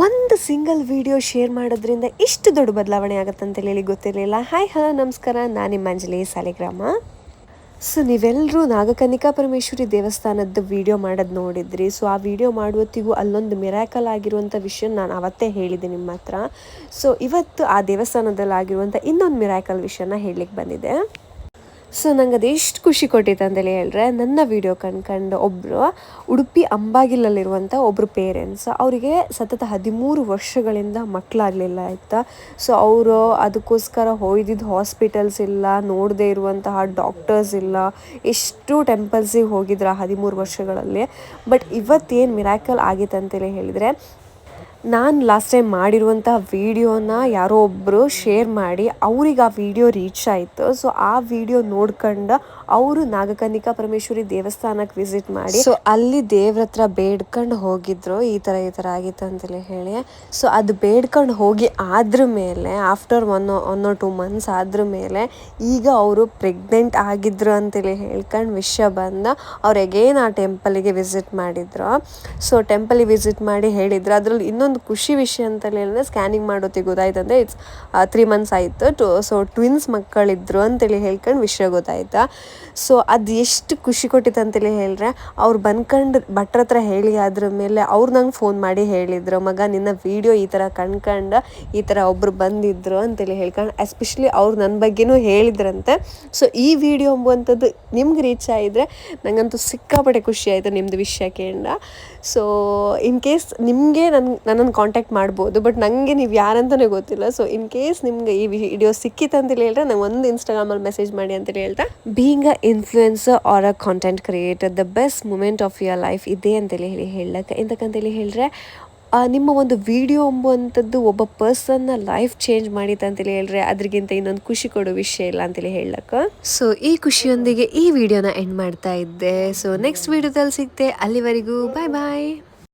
ಒಂದು single video share ಮಾಡೋದ್ರಿಂದ ಇಷ್ಟು ದೊಡ್ಡ ಬದಲಾವಣೆ ಆಗುತ್ತಂತೇಳಿ ಹೇಳಿ ಗೊತ್ತಿರಲಿಲ್ಲ. ಹಾಯ್ ಹಲೋ ನಮಸ್ಕಾರ, ನಾನು ನಿಮ್ಮ ಅಂಜಲಿ ಸಾಲಿಗ್ರಾಮ. ಸೊ ನೀವೆಲ್ಲರೂ ನಾಗಕನ್ನಿಕಾ ಪರಮೇಶ್ವರಿ ದೇವಸ್ಥಾನದ ವಿಡಿಯೋ ಮಾಡೋದು ನೋಡಿದ್ರಿ. ಸೊ ಆ ವಿಡಿಯೋ ಮಾಡುವತ್ತಿಗೂ ಅಲ್ಲೊಂದು ಮಿರಾಕಲ್ ಆಗಿರುವಂಥ ವಿಷಯ ನಾನು ಅವತ್ತೇ ಹೇಳಿದೆ ನಿಮ್ಮ ಹತ್ರ. ಸೊ ಇವತ್ತು ಆ ದೇವಸ್ಥಾನದಲ್ಲಿ ಆಗಿರುವಂಥ ಇನ್ನೊಂದು ಮಿರಾಕಲ್ ವಿಷಯನ ಹೇಳಲಿಕ್ಕೆ ಬಂದಿದೆ. ಸೊ ನಂಗೆ ಅದೆಷ್ಟು ಖುಷಿ ಕೊಟ್ಟಿತ್ತು ಅಂತೇಳಿ ಹೇಳಿದ್ರೆ, ನನ್ನ ವಿಡಿಯೋ ಕಂಡು ಒಬ್ಬರು ಉಡುಪಿ ಅಂಬಾಗಿಲಲ್ಲಿರುವಂಥ ಒಬ್ಬರು ಪೇರೆಂಟ್ಸ್, ಅವರಿಗೆ ಸತತ 13 ವರ್ಷಗಳಿಂದ ಮಕ್ಕಳಾಗಲಿಲ್ಲ ಆಯಿತಾ. ಸೊ ಅವರು ಅದಕ್ಕೋಸ್ಕರ ಹೋಯ್ದಿದ್ದು ಹಾಸ್ಪಿಟಲ್ಸ್ ಇಲ್ಲ, ನೋಡದೇ ಇರುವಂತಹ ಡಾಕ್ಟರ್ಸ್ ಇಲ್ಲ, ಎಷ್ಟು ಟೆಂಪಲ್ಸಿಗೆ ಹೋಗಿದ್ರು ಆ 13 ವರ್ಷಗಳಲ್ಲಿ. ಬಟ್ ಇವತ್ತೇನು ಮಿರಾಕಲ್ ಆಗಿತ್ತು ಅಂತೇಳಿ ಹೇಳಿದರೆ, ನಾನು ಲಾಸ್ಟ್ ಟೈಮ್ ಮಾಡಿರುವಂಥ ವೀಡಿಯೋನ ಯಾರೋ ಒಬ್ಬರು ಶೇರ್ ಮಾಡಿ ಅವ್ರಿಗೆ ಆ ವಿಡಿಯೋ ರೀಚ್ ಆಯಿತು. ಸೊ ಆ ವಿಡಿಯೋ ನೋಡ್ಕೊಂಡು ಅವರು ನಾಗಕನ್ನಿಕಾ ಪರಮೇಶ್ವರಿ ದೇವಸ್ಥಾನಕ್ಕೆ ವಿಸಿಟ್ ಮಾಡಿ ಸೊ ಅಲ್ಲಿ ದೇವ್ರ ಹತ್ರ ಬೇಡ್ಕೊಂಡು ಹೋಗಿದ್ರು, ಈ ಥರ ಆಗಿತ್ತು ಅಂತೇಳಿ ಹೇಳಿ. ಸೊ ಅದು ಬೇಡ್ಕೊಂಡು ಹೋಗಿ ಆದ್ರ ಮೇಲೆ ಆಫ್ಟರ್ ಒನ್ ಆರ್ 2 ಮಂತ್ಸ್ ಆದ್ರ ಮೇಲೆ ಈಗ ಅವರು ಪ್ರೆಗ್ನೆಂಟ್ ಆಗಿದ್ರು ಅಂತೇಳಿ ಹೇಳ್ಕೊಂಡು ವಿಷಯ ಬಂದ ಅವ್ರು ಎಗೇನ್ ಆ ಟೆಂಪಲಿಗೆ ವಿಸಿಟ್ ಮಾಡಿದ್ರು. ಸೊ ಟೆಂಪಲಿಗೆ ವಿಸಿಟ್ ಮಾಡಿ ಹೇಳಿದ್ರು. ಅದರಲ್ಲಿ ಇನ್ನೊಂದು ಖುಷಿ ವಿಷಯ ಅಂತೇಳಿ ಹೇಳಿದ್ರೆ, ಸ್ಕ್ಯಾನಿಂಗ್ ಮಾಡೋತ್ತಿಗೆ ಗೊತ್ತಾಯ್ತಂದ್ರೆ ಇಟ್ಸ್ 3 ಮಂತ್ಸ್ ಆಯಿತು. ಸೊ ಟ್ವಿನ್ಸ್ ಮಕ್ಕಳಿದ್ರು ಅಂತೇಳಿ ಹೇಳ್ಕೊಂಡು ವಿಷಯ ಗೊತ್ತಾಯ್ತಾ. ಸೊ ಅದು ಎಷ್ಟು ಖುಷಿ ಕೊಟ್ಟಿತ್ತು ಅಂತೇಳಿ ಹೇಳಿದ್ರೆ, ಅವ್ರು ಬಂದ್ಕೊಂಡು ಭಟ್ರ ಹತ್ರ ಹೇಳಿ ಅದ್ರ ಮೇಲೆ ಅವ್ರು ನಂಗೆ ಫೋನ್ ಮಾಡಿ ಹೇಳಿದ್ರು, ಮಗ ನಿನ್ನ ವೀಡಿಯೋ ಈ ಥರ ಕಂಡ್ಕೊಂಡು ಈ ಥರ ಒಬ್ಬರು ಬಂದಿದ್ರು ಅಂತೇಳಿ ಹೇಳ್ಕೊಂಡು, ಎಸ್ಪೆಷಲಿ ಅವ್ರು ನನ್ನ ಬಗ್ಗೆನೂ ಹೇಳಿದ್ರಂತೆ. ಸೊ ಈ ವಿಡಿಯೋ ಎಂಬುವಂಥದ್ದು ನಿಮ್ಗೆ ರೀಚ್ ಆಗಿದ್ರೆ ನನಗಂತೂ ಸಿಕ್ಕಾಪಟ್ಟೆ ಖುಷಿ ಆಯಿತು ನಿಮ್ಮದು ವಿಷಯ ಕೇಳ. ಸೊ ಇನ್ ಕೇಸ್ ನಿಮಗೆ ನನ್ನನ್ನು ಕಾಂಟ್ಯಾಕ್ಟ್ ಮಾಡ್ಬೋದು, ಬಟ್ ನನಗೆ ನೀವು ಯಾರಂತಲೇ ಗೊತ್ತಿಲ್ಲ. ಸೊ ಇನ್ ಕೇಸ್ ನಿಮ್ಗೆ ಈ ವಿಡಿಯೋ ಸಿಕ್ಕಿತ್ತು ಅಂತೇಳಿ ಹೇಳಿದ್ರೆ ನಂಗೆ ಒಂದು ಇನ್ಸ್ಟಾಗ್ರಾಮಲ್ಲಿ ಮೆಸೇಜ್ ಮಾಡಿ ಅಂತೇಳಿ ಹೇಳ್ತಾ, being a influencer or a content creator the best moment of your life ಇದೆ ಅಂತೇಳಿ ಹೇಳಕ್ಕೆ ಎಂತಕ್ಕಂತೇಳಿ ಹೇಳಿದ್ರೆ, ನಿಮ್ಮ ಒಂದು ವಿಡಿಯೋ ಎಂಬುವಂಥದ್ದು ಒಬ್ಬ ಪರ್ಸನ್ನ ಲೈಫ್ ಚೇಂಜ್ ಮಾಡಿತ್ತು ಅಂತೇಳಿ ಹೇಳಿದ್ರೆ ಅದ್ರಿಗಿಂತ ಇನ್ನೊಂದು ಖುಷಿ ಕೊಡೋ ವಿಷಯ ಇಲ್ಲ ಅಂತೇಳಿ ಹೇಳಕ್ಕೆ. ಸೊ ಈ ಖುಷಿಯೊಂದಿಗೆ ಈ ವಿಡಿಯೋನ ಎಂಡ್ ಮಾಡ್ತಾ ಇದ್ದೆ. ಸೊ ನೆಕ್ಸ್ಟ್ ವಿಡಿಯೋದಲ್ಲಿ ಸಿಗ್ತೆ, ಅಲ್ಲಿವರೆಗೂ ಬಾಯ್ ಬಾಯ್.